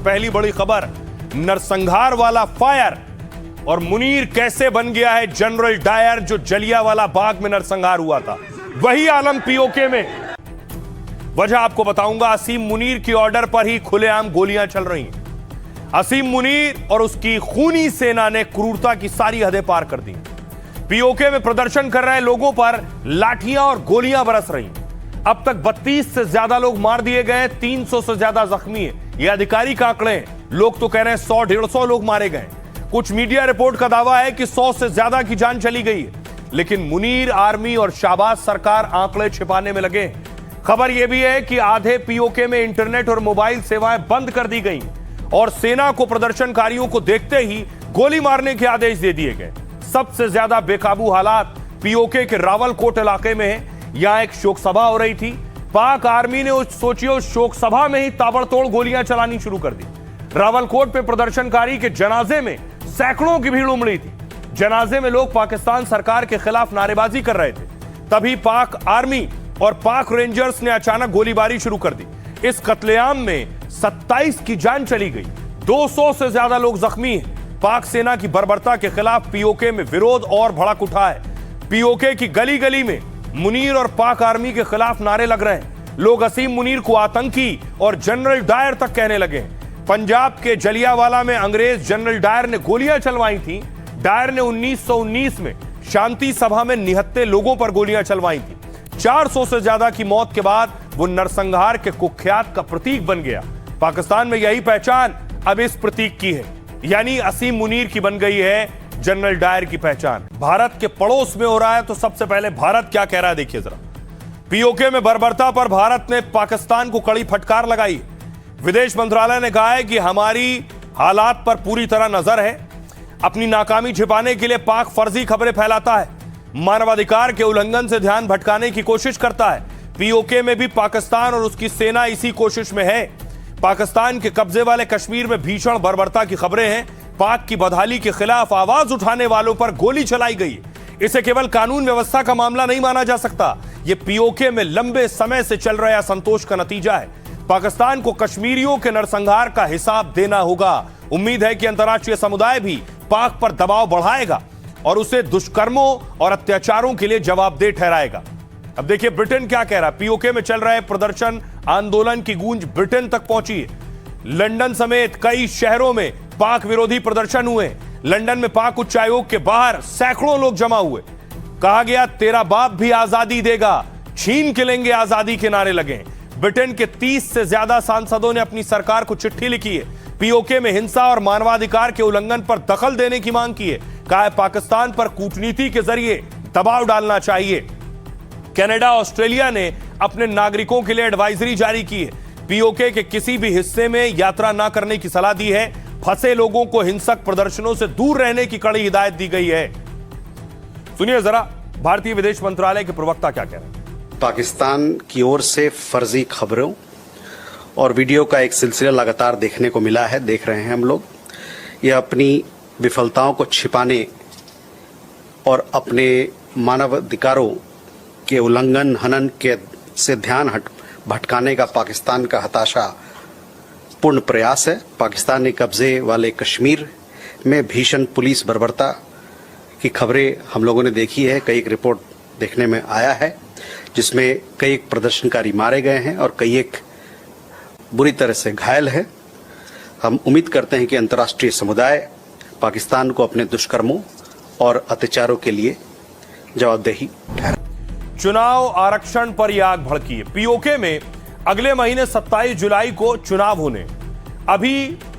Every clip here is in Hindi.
पहली बड़ी खबर, नरसंहार वाला फायर और मुनीर कैसे बन गया है जनरल डायर। जो जलियांवाला बाग में नरसंहार हुआ था वही आलम पीओके में। वजह आपको बताऊंगा। असीम मुनीर की ऑर्डर पर ही खुलेआम गोलियां चल रही हैं। असीम मुनीर और उसकी खूनी सेना ने क्रूरता की सारी हदें पार कर दी। पीओके में प्रदर्शन कर रहे लोगों पर लाठियां और गोलियां बरस रही। अब तक 32 से ज्यादा लोग मार दिए गए, 300 से ज्यादा जख्मी हैं। ये आधिकारिक आंकड़े हैं। लोग तो कह रहे हैं 100-150 लोग मारे गए। कुछ मीडिया रिपोर्ट का दावा है कि 100 से ज्यादा की जान चली गई है। लेकिन मुनीर आर्मी और शाहबाज सरकार आंकड़े छिपाने में लगे हैं। खबर यह भी है कि आधे पीओके में इंटरनेट और मोबाइल सेवाएं बंद कर दी गई और सेना को प्रदर्शनकारियों को देखते ही गोली मारने के आदेश दे दिए गए। सबसे ज्यादा बेकाबू हालात पीओके के रावलकोट इलाके में है। यहां एक शोक सभा हो रही थी। पाक आर्मी ने उस शोक सभा में ही ताबड़तोड़ गोलियां चलानी शुरू कर दी। रावलकोट पे प्रदर्शनकारी के जनाजे में सैकड़ों की भीड़ उमड़ी थी। जनाजे में लोग पाकिस्तान सरकार के खिलाफ नारेबाजी कर रहे थे। तभी पाक आर्मी और पाक रेंजर्स ने अचानक गोलीबारी शुरू कर दी। इस कत्लेआम में 27 की जान चली गई, 200 से ज्यादा लोग जख्मी हैं। पाक सेना की बर्बरता के खिलाफ पीओके में विरोध और भड़क उठा है। पीओके की गली गली में मुनीर और पाक आर्मी के खिलाफ नारे लग रहे हैं। लोग असीम मुनीर को आतंकी और जनरल डायर तक कहने लगे हैं। पंजाब के जलियांवाला में अंग्रेज जनरल डायर ने गोलियां चलवाई थी। डायर ने 1919 में शांति सभा में निहत्थे लोगों पर गोलियां चलवाई थी। 400 से ज्यादा की मौत के बाद वो नरसंहार के कुख्यात का प्रतीक बन गया। पाकिस्तान में यही पहचान अब इस प्रतीक की है, यानी असीम मुनीर की बन गई है जनरल डायर की पहचान। भारत के पड़ोस में हो रहा है तो सबसे पहले भारत क्या कह रहा है देखिए जरा। पीओके में बर्बरता पर भारत ने पाकिस्तान को कड़ी फटकार लगाई। विदेश मंत्रालय ने कहा है कि हमारी हालात पर पूरी तरह नजर है। अपनी नाकामी छिपाने के लिए पाक फर्जी खबरें फैलाता है, मानवाधिकार के उल्लंघन से ध्यान भटकाने की कोशिश करता है। पीओके में भी पाकिस्तान और उसकी सेना इसी कोशिश में है। पाकिस्तान के कब्जे वाले कश्मीर में भीषण बर्बरता की खबरें हैं। पाक की बदहाली के खिलाफ आवाज उठाने वालों पर गोली चलाई गई। इसे केवल कानून व्यवस्था का मामला नहीं माना जा सकता। यह पीओके में लंबे समय से चल रहे असंतोष का नतीजा है। पाकिस्तान को कश्मीरियों के नरसंहार का हिसाब देना होगा। उम्मीद है कि अंतर्राष्ट्रीय समुदाय भी पाक पर दबाव बढ़ाएगा और उसे दुष्कर्मों और अत्याचारों के लिए जवाबदेह ठहराएगा। अब देखिए ब्रिटेन क्या कह रहा है। पीओके में चल रहे प्रदर्शन आंदोलन की गूंज ब्रिटेन तक पहुंची है। लंदन समेत कई शहरों में पाक विरोधी प्रदर्शन हुए। लंदन में पाक उच्चायोग के बाहर सैकड़ों लोग जमा हुए। कहा गया तेरा बाप भी आजादी देगा, छीन के लेंगे आजादी के नारे लगे। ब्रिटेन के 30 से ज्यादा सांसदों ने अपनी सरकार को चिट्ठी लिखी है। पीओके में हिंसा और मानवाधिकार के उल्लंघन पर दखल देने की मांग की है। कहा है पाकिस्तान पर कूटनीति के जरिए दबाव डालना चाहिए। कनाडा, ऑस्ट्रेलिया ने अपने नागरिकों के लिए एडवाइजरी जारी की है। पीओके के किसी भी हिस्से में यात्रा न करने की सलाह दी है। फंसे लोगों को हिंसक प्रदर्शनों से दूर रहने की कड़ी हिदायत दी गई है। सुनिए जरा भारतीय विदेश मंत्रालय के प्रवक्ता क्या कह रहे हैं। पाकिस्तान की ओर से फर्जी खबरों और वीडियो का एक सिलसिला लगातार देखने को मिला है, देख रहे हैं हम लोग। यह अपनी विफलताओं को छिपाने और अपने मानवाधिकारों के उल्लंघन हनन के से ध्यान भटकाने का पाकिस्तान का हताशा पूर्ण प्रयास है। पाकिस्तान ने कब्जे वाले कश्मीर में भीषण पुलिस बर्बरता की खबरें हम लोगों ने देखी है। कई एक रिपोर्ट देखने में आया है जिसमें कई एक प्रदर्शनकारी मारे गए हैं और कई एक बुरी तरह से घायल है। हम उम्मीद करते हैं कि अंतर्राष्ट्रीय समुदाय पाकिस्तान को अपने दुष्कर्मों और अत्याचारों के लिए जवाबदेही ठहराए। चुनाव आरक्षण पर यह आग भड़की है। पीओके में अगले महीने 27 जुलाई को चुनाव होने। अभी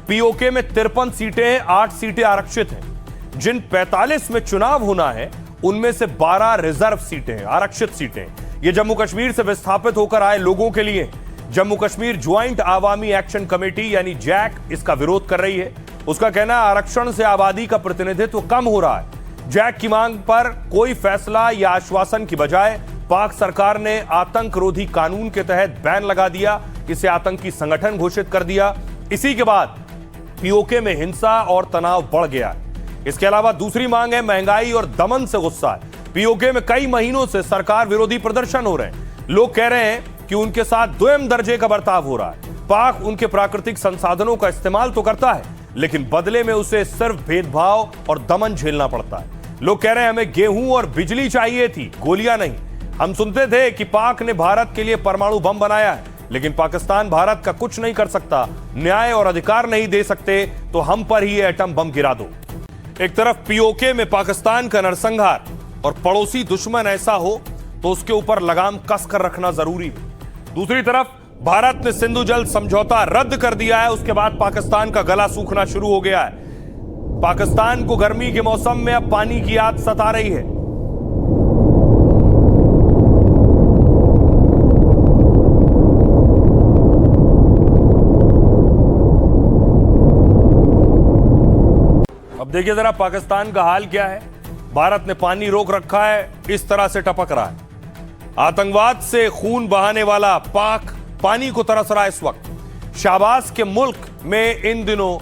पीओके में 53 सीटें हैं, 8 सीटें आरक्षित हैं। जिन 45 में चुनाव होना है उनमें से 12 रिजर्व सीटें हैं, आरक्षित सीटें। ये जम्मू कश्मीर से विस्थापित होकर आए लोगों के लिए। Jammu Kashmir joint Awami action committee यानी जैक इसका विरोध कर रही है। उसका कहना है आरक्षण से आबादी का प्रतिनिधित्व कम हो रहा है। जैक की मांग पर कोई फैसला या आश्वासन की बजाय पाक सरकार ने आतंक रोधी कानून के तहत बैन लगा दिया, इसे आतंकी संगठन घोषित कर दिया। इसी के बाद पीओके में हिंसा और तनाव बढ़ गया। इसके अलावा दूसरी मांग है महंगाई और दमन से गुस्सा है। पीओके में कई महीनों से सरकार विरोधी प्रदर्शन हो रहे हैं। लोग कह रहे हैं कि उनके साथ द्वयम दर्जे का बर्ताव हो रहा है। पाक उनके प्राकृतिक संसाधनों का इस्तेमाल तो करता है, लेकिन बदले में उसे सिर्फ भेदभाव और दमन झेलना पड़ता है। लोग कह रहे हैं हमें गेहूं और बिजली चाहिए थी, गोलियां नहीं। हम सुनते थे कि पाक ने भारत के लिए परमाणु बम बनाया है, लेकिन पाकिस्तान भारत का कुछ नहीं कर सकता, न्याय और अधिकार नहीं दे सकते, तो हम पर ही एटम बम गिरा दो। एक तरफ पीओके में पाकिस्तान का नरसंहार और पड़ोसी दुश्मन ऐसा हो तो उसके ऊपर लगाम कस कर रखना जरूरी है। दूसरी तरफ भारत ने सिंधु जल समझौता रद्द कर दिया है, उसके बाद पाकिस्तान का गला सूखना शुरू हो गया है। पाकिस्तान को गर्मी के मौसम में अब पानी की आग सता रही है। अब देखिए जरा पाकिस्तान का हाल क्या है। भारत ने पानी रोक रखा है, इस तरह से टपक रहा है। आतंकवाद से खून बहाने वाला पाक पानी को तरस रहा है इस वक्त। शाहबाज के मुल्क में इन दिनों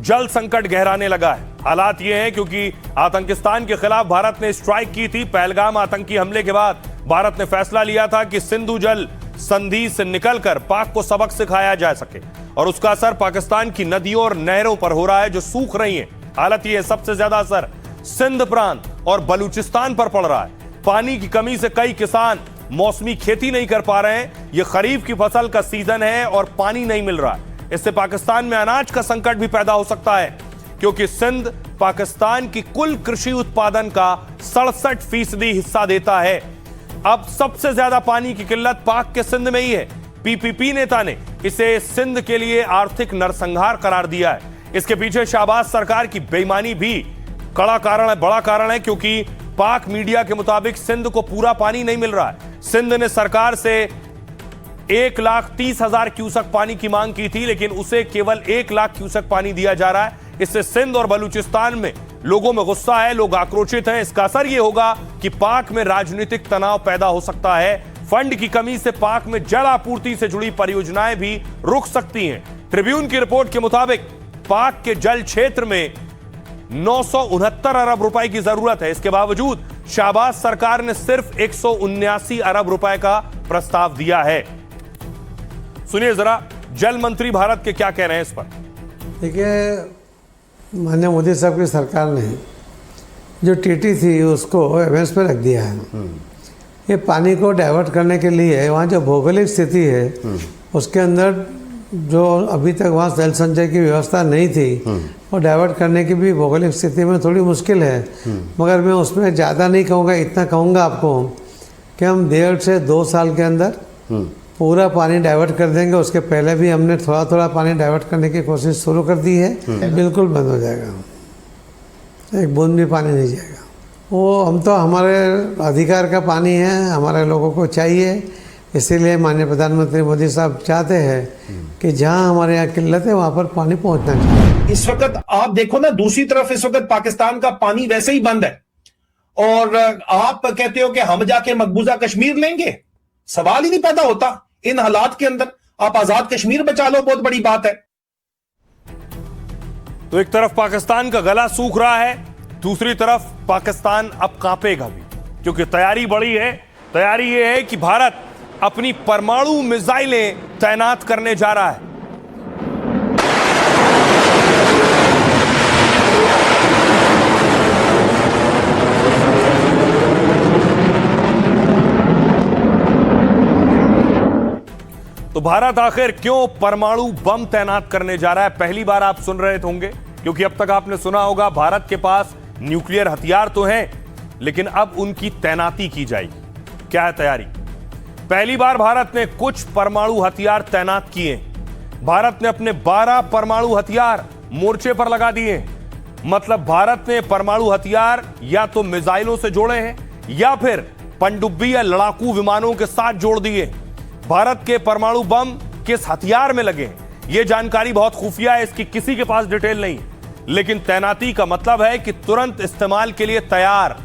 जल संकट गहराने लगा है। हालात ये हैं क्योंकि आतंकिस्तान के खिलाफ भारत ने स्ट्राइक की थी। पहलगाम आतंकी हमले के बाद भारत ने फैसला लिया था कि सिंधु जल संधि से निकलकर पाक को सबक सिखाया जा सके, और उसका असर पाकिस्तान की नदियों और नहरों पर हो रहा है जो सूख रही हैं। हालत ये सबसे ज्यादा असर सिंध प्रांत और बलूचिस्तान पर पड़ रहा है। पानी की कमी से कई किसान मौसमी खेती नहीं कर पा रहे हैं। यह खरीफ की फसल का सीजन है और पानी नहीं मिल रहा है। इससे पाकिस्तान में अनाज का संकट भी पैदा हो सकता है, क्योंकि सिंध पाकिस्तान की कुल कृषि उत्पादन का 67% हिस्सा देता है। अब सबसे ज्यादा पानी की किल्लत पाक के सिंध में ही है। पीपीपी नेता ने इसे सिंध के लिए आर्थिक नरसंहार करार दिया है। इसके पीछे शाहबाज सरकार की बेईमानी भी बड़ा कारण है, क्योंकि पाक मीडिया के मुताबिक सिंध को पूरा पानी नहीं मिल रहा है। सिंध ने सरकार से 1,30,000 क्यूसेक पानी की मांग की थी, लेकिन उसे केवल 1 लाख क्यूसेक पानी दिया जा रहा है। इससे सिंध और बलूचिस्तान में लोगों में गुस्सा है, लोग आक्रोशित हैं। इसका असर यह होगा कि पाक में राजनीतिक तनाव पैदा हो सकता है। फंड की कमी से पाक में जल आपूर्ति से जुड़ी परियोजनाएं भी रुक सकती हैं। ट्रिब्यून की रिपोर्ट के मुताबिक पाक के जल क्षेत्र में 969 अरब रुपए की जरूरत है। इसके बावजूद शाहबाज सरकार ने सिर्फ 179 अरब रुपए का प्रस्ताव दिया है। सुनिए जरा जल मंत्री भारत के क्या कह रहे हैं इस पर। देखिए, माननीय मोदी साहब की सरकार ने जो टीटी थी उसको एवरेंस पे रख दिया है। ये पानी को डाइवर्ट करने के लिए वहाँ जो भौगोलिक स्थिति है उसके अंदर जो अभी तक वहाँ जल संचय की व्यवस्था नहीं थी, और डाइवर्ट करने की भी भौगोलिक स्थिति में थोड़ी मुश्किल है। मगर मैं उसमें ज़्यादा नहीं कहूँगा, इतना कहूँगा आपको कि हम 1.5 से 2 साल के अंदर पूरा पानी डाइवर्ट कर देंगे। उसके पहले भी हमने थोड़ा थोड़ा पानी डाइवर्ट करने की कोशिश शुरू कर दी है। बिल्कुल बंद हो जाएगा, एक बूंद भी पानी नहीं जाएगा। वो हम तो हमारे अधिकार का पानी है, हमारे लोगों को चाहिए। इसीलिए माननीय प्रधानमंत्री मोदी साहब चाहते हैं कि जहां हमारे यहाँ किल्लत है वहां पर पानी पहुंचना चाहिए। इस वक्त आप देखो ना, दूसरी तरफ इस वक्त पाकिस्तान का पानी वैसे ही बंद है, और आप कहते हो कि हम जाके मकबूजा कश्मीर लेंगे। सवाल ही नहीं पैदा होता इन हालात के अंदर। आप आजाद कश्मीर बचा लो, बहुत बड़ी बात है। तो एक तरफ पाकिस्तान का गला सूख रहा है, दूसरी तरफ पाकिस्तान अब कांपेगा भी, क्योंकि तैयारी बड़ी है। तैयारी यह है कि भारत अपनी परमाणु मिसाइलें तैनात करने जा रहा है। तो भारत आखिर क्यों परमाणु बम तैनात करने जा रहा है, पहली बार आप सुन रहे होंगे, क्योंकि अब तक आपने सुना होगा भारत के पास न्यूक्लियर हथियार तो हैं, लेकिन अब उनकी तैनाती की जाएगी। क्या है तैयारी? पहली बार भारत ने कुछ परमाणु हथियार तैनात किए। भारत ने अपने 12 परमाणु हथियार मोर्चे पर लगा दिए। मतलब भारत ने परमाणु हथियार या तो मिसाइलों से जोड़े हैं या फिर पनडुब्बी या लड़ाकू विमानों के साथ जोड़ दिए। भारत के परमाणु बम किस हथियार में लगे हैं, यह जानकारी बहुत खुफिया है, इसकी किसी के पास डिटेल नहीं। लेकिन तैनाती का मतलब है कि तुरंत इस्तेमाल के लिए तैयार,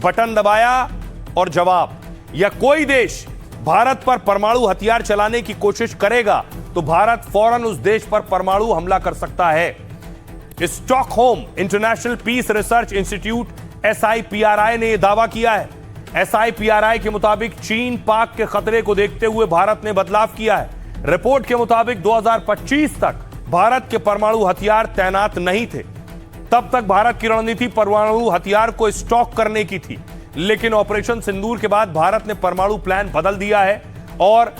बटन दबाया और जवाब। या कोई देश भारत पर परमाणु हथियार चलाने की कोशिश करेगा तो भारत फौरन उस देश पर परमाणु हमला कर सकता है। Stockholm International Peace Research Institute SIPRI ने यह दावा किया है। SIPRI के मुताबिक चीन पाक के खतरे को देखते हुए भारत ने बदलाव किया है। रिपोर्ट के मुताबिक 2025 तक भारत के परमाणु हथियार तैनात नहीं थे। तब तक भारत की रणनीति परमाणु हथियार को स्टॉक करने की थी, लेकिन ऑपरेशन सिंदूर के बाद भारत ने परमाणु प्लान बदल दिया है और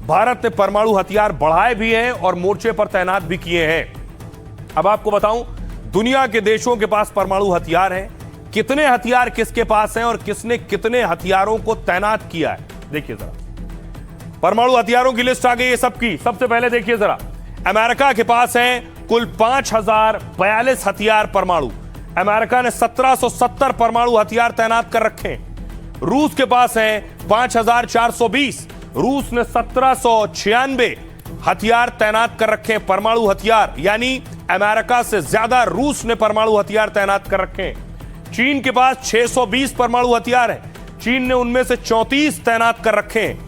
भारत ने परमाणु हथियार बढ़ाए भी हैं और मोर्चे पर तैनात भी किए हैं। अब आपको बताऊं, दुनिया के देशों के पास परमाणु हथियार हैं, कितने हथियार किसके पास हैं और किसने कितने हथियारों को तैनात किया है। देखिए जरा, परमाणु हथियारों की लिस्ट आ गई है सबकी। सबसे पहले देखिए जरा, अमेरिका के पास हैं कुल 5042 हथियार परमाणु। अमेरिका ने 1770 परमाणु हथियार तैनात कर रखे हैं। रूस के पास हैं 5420। रूस ने 1796 हथियार तैनात कर रखे हैं, परमाणु हथियार, यानी अमेरिका से ज्यादा रूस ने परमाणु हथियार तैनात कर रखे हैं। चीन के पास 620 परमाणु हथियार हैं, चीन ने उनमें से 34 तैनात कर रखे हैं।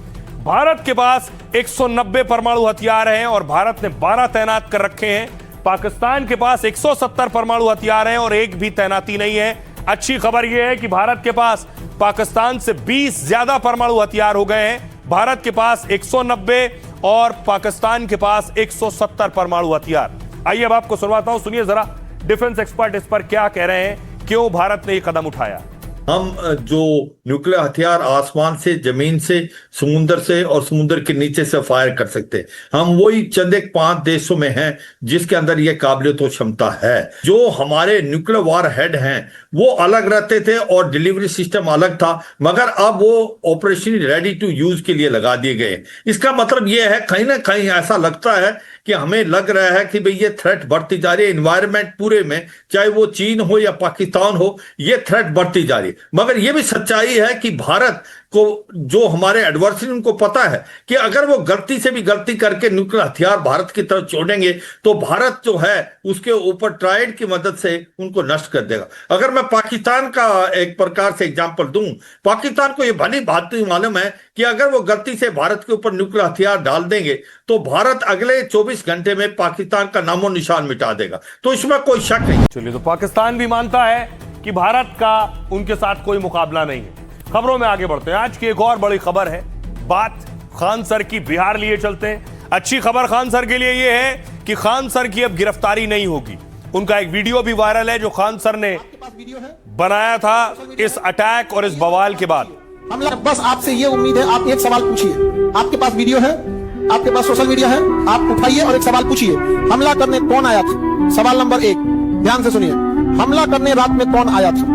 भारत के पास 190 परमाणु हथियार हैं और भारत ने 12 तैनात कर रखे हैं। पाकिस्तान के पास 170 परमाणु हथियार हैं और एक भी तैनाती नहीं है। अच्छी खबर यह है कि भारत के पास पाकिस्तान से 20 ज्यादा परमाणु हथियार हो गए हैं। भारत के पास 190 और पाकिस्तान के पास 170 परमाणु हथियार। आइए अब आपको सुनवाता हूं, सुनिए जरा डिफेंस एक्सपर्ट इस पर क्या कह रहे हैं, क्यों भारत ने यह कदम उठाया। हम जो न्यूक्लियर हथियार आसमान से, जमीन से, समुद्र से और समुद्र के नीचे से फायर कर सकते हैं, हम वही चंद एक 5 देशों में हैं जिसके अंदर यह काबिलियत और क्षमता है। जो हमारे न्यूक्लियर वार हेड हैं वो अलग रहते थे और डिलीवरी सिस्टम अलग था, मगर अब वो ऑपरेशन रेडी टू यूज के लिए लगा दिए गए। इसका मतलब यह है, कहीं ना कहीं ऐसा लगता है कि हमें लग रहा है कि भाई ये थ्रेट बढ़ती जा रही है एनवायरनमेंट पूरे में, चाहे वो चीन हो या पाकिस्तान हो, ये थ्रेट बढ़ती जा रही है। मगर ये भी सच्चाई है कि भारत को, जो हमारे एडवर्सरी, उनको पता है कि अगर वो गलती से भी गलती करके न्यूक्लियर हथियार भारत की तरफ छोड़ेंगे तो भारत जो है उसके ऊपर ट्राइड की मदद से उनको नष्ट कर देगा। अगर मैं पाकिस्तान का एक प्रकार से एग्जांपल दूं, पाकिस्तान को ये भली भांति मालूम है कि अगर वो गलती से भारत के ऊपर न्यूक्लियर हथियार डाल देंगे तो भारत अगले 24 घंटे में पाकिस्तान का नामो निशान मिटा देगा। तो इसमें कोई शक नहीं। चलिए, तो पाकिस्तान भी मानता है कि भारत का उनके साथ कोई मुकाबला नहीं है। खबरों में आगे बढ़ते हैं। आज की एक और बड़ी खबर है, बात खान सर की, बिहार लिए चलते हैं। अच्छी खबर खान सर के लिए यह है कि खान सर की अब गिरफ्तारी नहीं होगी। उनका एक वीडियो भी वायरल है जो खान सर ने बनाया था इस अटैक और इस बवाल के बाद। हमला, बस आपसे ये उम्मीद है, आप एक सवाल पूछिए। आपके पास वीडियो है, आपके पास सोशल मीडिया है, आप उठाइए और एक सवाल पूछिए। हमला करने कौन आया था? सवाल नंबर 1, ध्यान से सुनिए। हमला करने रात में कौन आया था?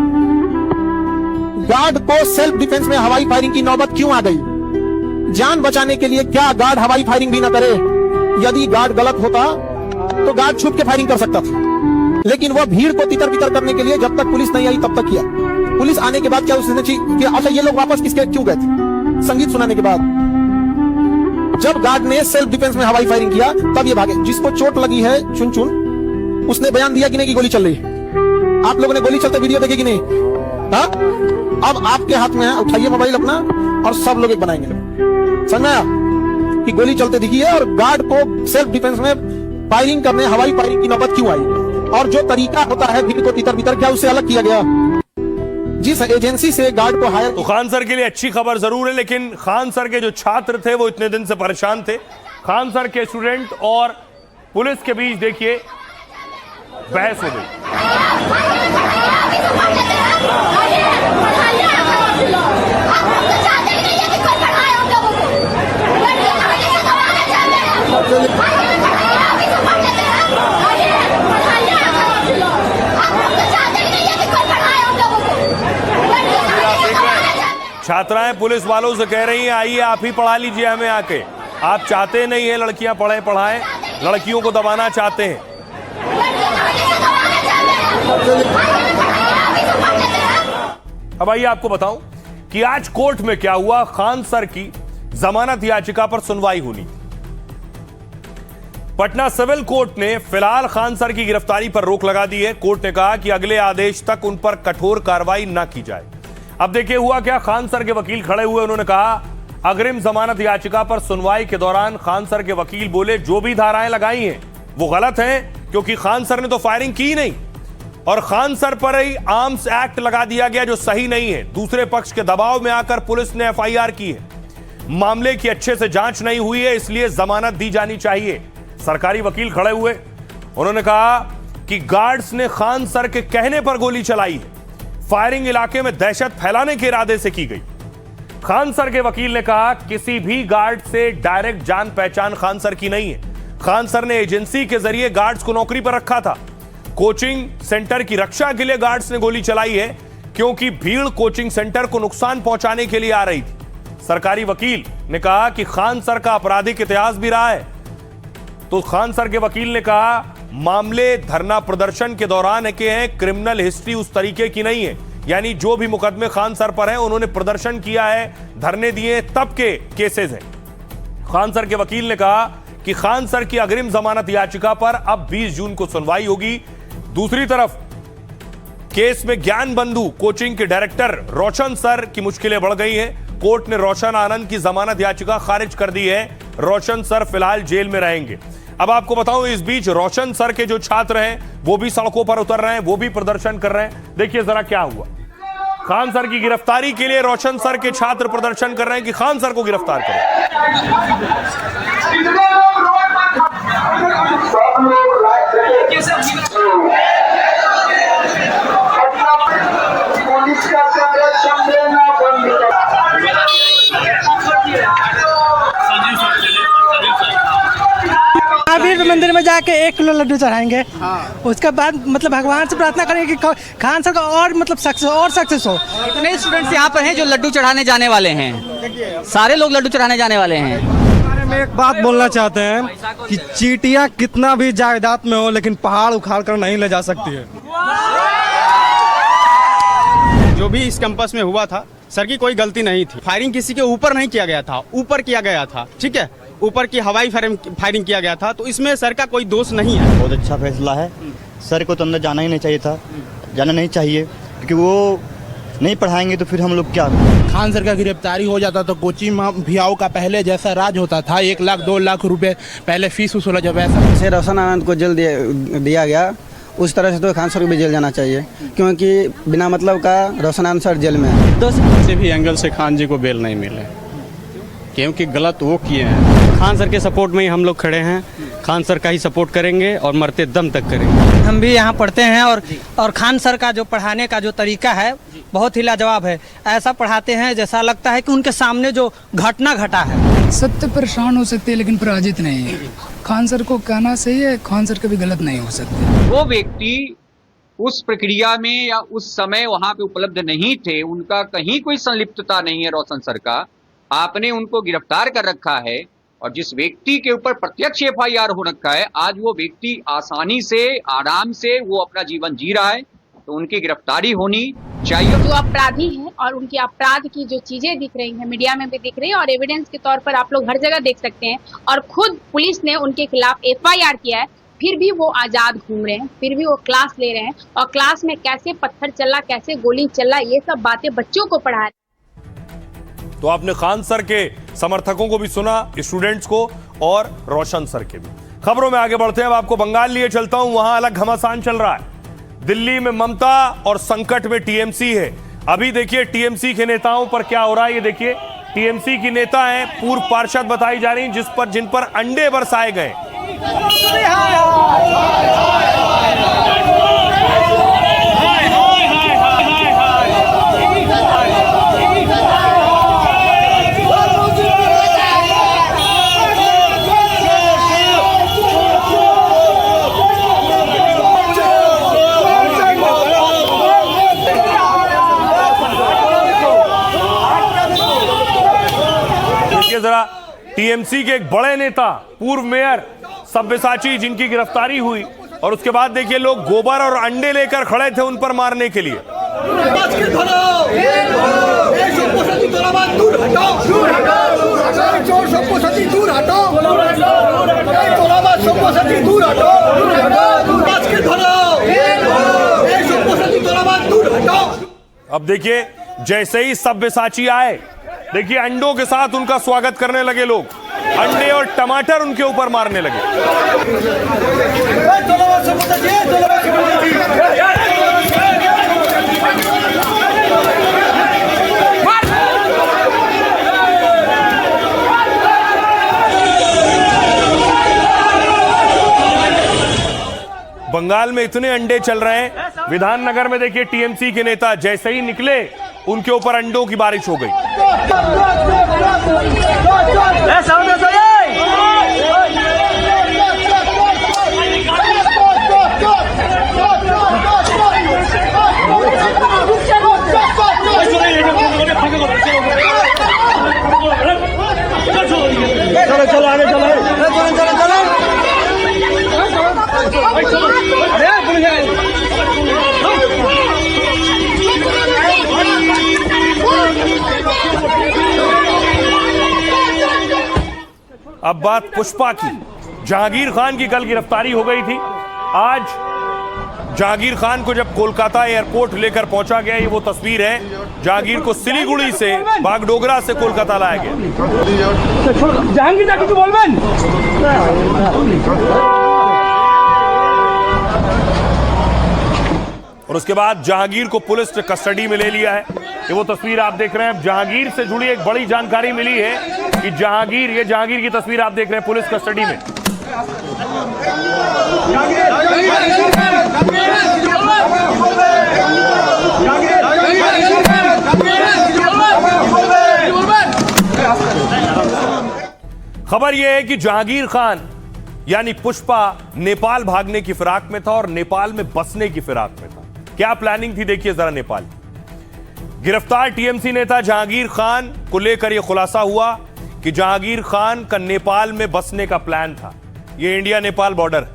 गार्ड को सेल्फ डिफेंस में हवाई फायरिंग की नौबत क्यों आ गई? जान बचाने के लिए क्या गार्ड हवाई फायरिंग भी न करे? यदि गार्ड गलत होता तो गार्ड छुप के फायरिंग कर सकता था, लेकिन वह भीड़ को तितर बितर करने के लिए जब तक पुलिस नहीं आई तब तक किया। पुलिस आने के बाद क्या उसने किया? अच्छा, ये लोग वापस किसके क्यों गए थे? संगीत सुनाने के बाद। जब गार्ड ने सेल्फ डिफेंस में हवाई फायरिंग किया तब ये भागे। जिसको चोट लगी है चुन चुन, उसने बयान दिया कि नहीं कि गोली चल रही है। आप लोगों ने गोली चलते वीडियो देखे कि नहीं? हाँ, अब आपके हाथ में है, उठाइए मोबाइल अपना और सब लोग एक बनाएंगे। समझ में आया कि गोली चलते दिखी है और गार्ड को सेल्फ डिफेंस में फायरिंग करने, हवाई फायरिंग की नौबत क्यों आई? और जो तरीका होता है भीड़ को तितर बितर, क्या उससे अलग किया गया? जिस एजेंसी से गार्ड को हायर। तो खान सर के लिए अच्छी खबर जरूर है, लेकिन खान सर के जो छात्र थे वो इतने दिन से परेशान थे। खान सर के स्टूडेंट और पुलिस के बीच देखिए बहस हो गई। छात्राएं पुलिस वालों से कह रही हैं, आइए आप ही पढ़ा लीजिए हमें आके। आप चाहते नहीं है लड़कियां पढ़ें, पढ़ाएं, लड़कियों को दबाना चाहते हैं। अब आइए आपको बताऊं कि आज कोर्ट में क्या हुआ। खान सर की जमानत याचिका पर सुनवाई होनी। पटना सिविल कोर्ट ने फिलहाल खान सर की गिरफ्तारी पर रोक लगा दी है। कोर्ट ने कहा कि अगले आदेश तक उन पर कठोर कार्रवाई न की जाए। अब देखिए हुआ क्या, खान सर के वकील खड़े हुए, उन्होंने कहा अग्रिम जमानत याचिका पर सुनवाई के दौरान खान सर के वकील बोले जो भी धाराएं लगाई हैं वो गलत हैं, क्योंकि खान सर ने तो फायरिंग की नहीं और खान सर पर ही आर्म्स एक्ट लगा दिया गया जो सही नहीं है। दूसरे पक्ष के दबाव में आकर पुलिस ने एफआईआर की है। मामले की अच्छे से जांच नहीं हुई है, इसलिए जमानत दी जानी चाहिए। सरकारी वकील खड़े हुए, उन्होंने कहा कि गार्ड्स ने खान सर के कहने पर गोली चलाई है, फायरिंग इलाके में दहशत फैलाने के इरादे से की गई। खान सर के वकील ने कहा किसी भी गार्ड से डायरेक्ट जान पहचान खान सर की नहीं है। खान सर ने एजेंसी के जरिए गार्ड्स को नौकरी पर रखा था। कोचिंग सेंटर की रक्षा के लिए गार्ड्स ने गोली चलाई है, क्योंकि भीड़ कोचिंग सेंटर को नुकसान पहुंचाने के लिए आ रही थी। सरकारी वकील ने कहा कि खान सर का आपराधिक इतिहास भी रहा है। तो खान सर के वकील ने कहा मामले धरना प्रदर्शन के दौरान के हैं, क्रिमिनल हिस्ट्री उस तरीके की नहीं है। यानी जो भी मुकदमे खान सर पर हैं, उन्होंने प्रदर्शन किया है, धरने दिए, तब के केसेस हैं। खान सर के वकील ने कहा कि खान सर की अग्रिम जमानत याचिका पर अब 20 जून को सुनवाई होगी। दूसरी तरफ केस में ज्ञान बंधु कोचिंग के डायरेक्टर रोशन सर की मुश्किलें बढ़ गई हैं। कोर्ट ने रोशन आनंद की जमानत याचिका खारिज कर दी है। रोशन सर फिलहाल जेल में रहेंगे। अब आपको बताऊं, इस बीच रोशन सर के जो छात्र हैं वो भी सड़कों पर उतर रहे हैं, वो भी प्रदर्शन कर रहे हैं। देखिए जरा क्या हुआ। खान सर की गिरफ्तारी के लिए रोशन सर के छात्र प्रदर्शन कर रहे हैं कि खान सर को गिरफ्तार करें। महावीर मंदिर में जाके 1 किलो लड्डू चढ़ाएंगे। उसके बाद मतलब भगवान से प्रार्थना करेंगे कि खान सर का और मतलब सक्सेस हो। इतने स्टूडेंट्स यहाँ पर हैं जो लड्डू चढ़ाने जाने वाले हैं, सारे लोग लड्डू चढ़ाने जाने वाले हैं। बारे में एक बात बोलना चाहते हैं कि चींटियां कितना भी जायदाद में हो, लेकिन पहाड़ उखाड़ कर नहीं ले जा सकती है। जो भी इस कैंपस में हुआ था, सर की कोई गलती नहीं थी। फायरिंग किसी के ऊपर नहीं किया गया था, ऊपर किया गया था। ठीक है, ऊपर की हवाई फायरिंग किया गया था, तो इसमें सर का कोई दोष नहीं है। बहुत अच्छा फैसला है। सर को तो अंदर जाना ही नहीं चाहिए था, जाना नहीं चाहिए, क्योंकि वो नहीं पढ़ाएंगे तो फिर हम लोग क्या। खान सर का गिरफ्तारी हो जाता तो कोचिंग माफियाओं का पहले जैसा राज होता था, 1 लाख 2 लाख रुपए पहले फीस वसूला, जब ऐसा रोशन आनंद को जेल दिया गया, उस तरह से तो खान सर को भी जेल जाना चाहिए, क्योंकि बिना मतलब का रोशन आनंद सर जेल में है। किसी भी एंगल से खान जी को बेल नहीं मिले, क्योंकि गलत वो किए हैं। खान सर के सपोर्ट में ही हम लोग खड़े हैं, खान सर का ही सपोर्ट करेंगे और मरते दम तक करेंगे। हम भी यहाँ पढ़ते हैं और खान सर का जो पढ़ाने का जो तरीका है बहुत ही लाजवाब है। ऐसा पढ़ाते हैं जैसा लगता है कि उनके सामने जो घटना घटा है। सत्य परेशान हो सकते हैं लेकिन पराजित नहीं है। खान सर को कहना सही है, खान सर कभी गलत नहीं हो सकते। वो व्यक्ति उस प्रक्रिया में या उस समय वहां पे उपलब्ध नहीं थे, उनका कहीं कोई संलिप्तता नहीं है। रोशन सर का आपने उनको गिरफ्तार कर रखा है, और जिस व्यक्ति के ऊपर प्रत्यक्ष FIR हो रखा है, आज वो व्यक्ति आसानी से आराम से वो अपना जीवन जी रहा है, तो उनकी गिरफ्तारी होनी चाहिए। जो अपराधी हैं और उनके अपराध की जो चीजें दिख रही हैं, मीडिया में भी दिख रही है और एविडेंस के तौर पर आप लोग हर जगह देख सकते हैं, और खुद पुलिस ने उनके खिलाफ FIR किया है, फिर भी वो आजाद घूम रहे हैं, फिर भी वो क्लास ले रहे हैं, और क्लास में कैसे पत्थर चला, कैसे गोली चला, ये सब बातें बच्चों को पढ़ा रहे। तो आपने खान सर के समर्थकों को भी सुना, स्टूडेंट्स को, और रोशन सर के भी। खबरों में आगे बढ़ते हैं। अब आपको बंगाल लिए चलता हूं, वहां अलग घमासान चल रहा है। दिल्ली में ममता और संकट में टीएमसी है। अभी देखिए टीएमसी के नेताओं पर क्या हो रहा है। ये देखिए, टीएमसी की नेता हैं, पूर्व पार्षद बताई जा रही जिन पर अंडे बरसाए गए। जरा टीएमसी के एक बड़े नेता, पूर्व मेयर सब्यसाची, जिनकी गिरफ्तारी हुई, और उसके बाद देखिए लोग गोबर और अंडे लेकर खड़े थे उन पर मारने के लिए। अब देखिए जैसे ही सब्यसाची आए, देखिए अंडों के साथ उनका स्वागत करने लगे लोग, अंडे और टमाटर उनके ऊपर मारने लगे। बंगाल में इतने अंडे चल रहे हैं, विधाननगर में देखिए टीएमसी के नेता जैसे ही निकले उनके ऊपर अंडों की बारिश हो गई। चलो चलो आगे चलो अब बात पुष्पा की। जहांगीर खान की कल गिरफ्तारी हो गई थी। आज जहांगीर खान को जब कोलकाता एयरपोर्ट लेकर पहुंचा गया, ये वो तस्वीर है। जहांगीर को सिलीगुड़ी से बागडोगरा से कोलकाता लाया गया। जहांगीर और उसके बाद जहांगीर को पुलिस ने कस्टडी में ले लिया है। ये वो तस्वीर आप देख रहे हैं। जहांगीर से जुड़ी एक बड़ी जानकारी मिली है कि जहांगीर की तस्वीर आप देख रहे हैं पुलिस कस्टडी में। खबर यह है कि जहांगीर खान यानी पुष्पा नेपाल भागने की फिराक में था और नेपाल में बसने की फिराक में था। क्या प्लानिंग थी देखिए जरा नेपाल। गिरफ्तार टीएमसी नेता जहांगीर खान को लेकर यह खुलासा हुआ कि जहांगीर खान का नेपाल में बसने का प्लान था। यह इंडिया नेपाल बॉर्डर,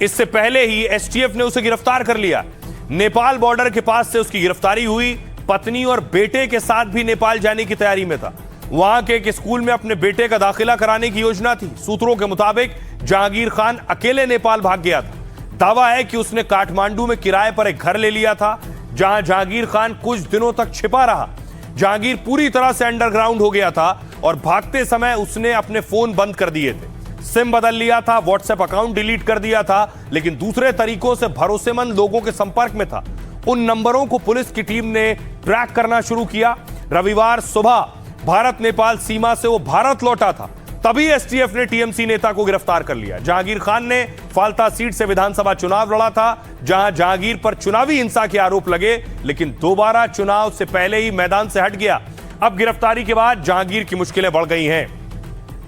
इससे पहले ही एसटीएफ ने उसे गिरफ्तार कर लिया। नेपाल बॉर्डर के पास से उसकी गिरफ्तारी हुई। पत्नी और बेटे के साथ भी नेपाल जाने की तैयारी में था। वहां के एक स्कूल में अपने बेटे का दाखिला कराने की योजना थी। सूत्रों के मुताबिक जहांगीर खान अकेले नेपाल भाग गया था। दावा है कि उसने काठमांडू में किराए पर एक घर ले लिया था, जहां जहांगीर खान कुछ दिनों तक छिपा रहा। जहांगीर पूरी तरह से अंडरग्राउंड हो गया था और भागते समय उसने अपने फोन बंद कर दिए थे, सिम बदल लिया था, व्हाट्सएप अकाउंट डिलीट कर दिया था, लेकिन दूसरे तरीकों से भरोसेमंद लोगों के संपर्क में था। उन नंबरों को पुलिस की टीम ने ट्रैक करना शुरू किया। रविवार सुबह भारत नेपाल सीमा से वो भारत लौटा था, तभी एसटीएफ ने टीएमसी नेता को गिरफ्तार कर लिया। जहांगीर खान ने फाल्ता सीट से विधानसभा चुनाव लड़ा था, जहां जहांगीर पर चुनावी हिंसा के आरोप लगे, लेकिन दोबारा चुनाव से पहले ही मैदान से हट गया। अब गिरफ्तारी के बाद जहांगीर की मुश्किलें बढ़ गई हैं।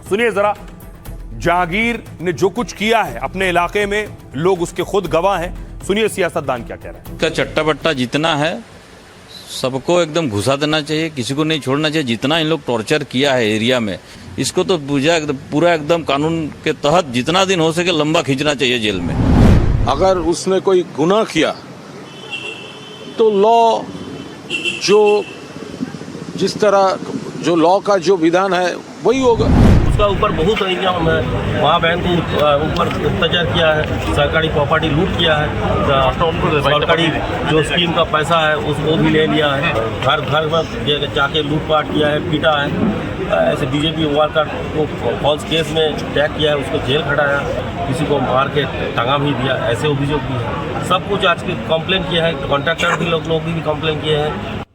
सुनिए जरा, जहांगीर ने जो कुछ किया है अपने इलाके में, लोग उसके खुद गवाह हैं। सुनिए सियासतदान क्या कह रहे हैं। का चट्टा बट्टा जितना है सबको एकदम घुसा देना चाहिए, किसी को नहीं छोड़ना चाहिए। जितना इन लोग टॉर्चर किया है एरिया में, इसको तो पूरा एकदम कानून के तहत जितना दिन हो सके लंबा खींचना चाहिए जेल में। अगर उसने कोई गुनाह किया तो लॉ जिस तरह जो लॉ का जो विधान है वही होगा। उसका ऊपर बहुत एरिया में वहाँ बहन को ऊपर अत्याचार किया है, सरकारी प्रॉपर्टी लूट किया है, सरकारी जो स्कीम का पैसा है उसको भी ले लिया है, घर घर में जाके लूटपाट किया है, पीटा है। ऐसे बीजेपी वर्कर को फॉल्स केस में टैग किया है, उसको जेल खटाया, किसी को मार के टंगा भी दिया, ऐसे अभियोग भी है। सब कुछ आज के कंप्लेन किया है, कॉन्ट्रैक्टर भी लोग भी कंप्लेन किए हैं।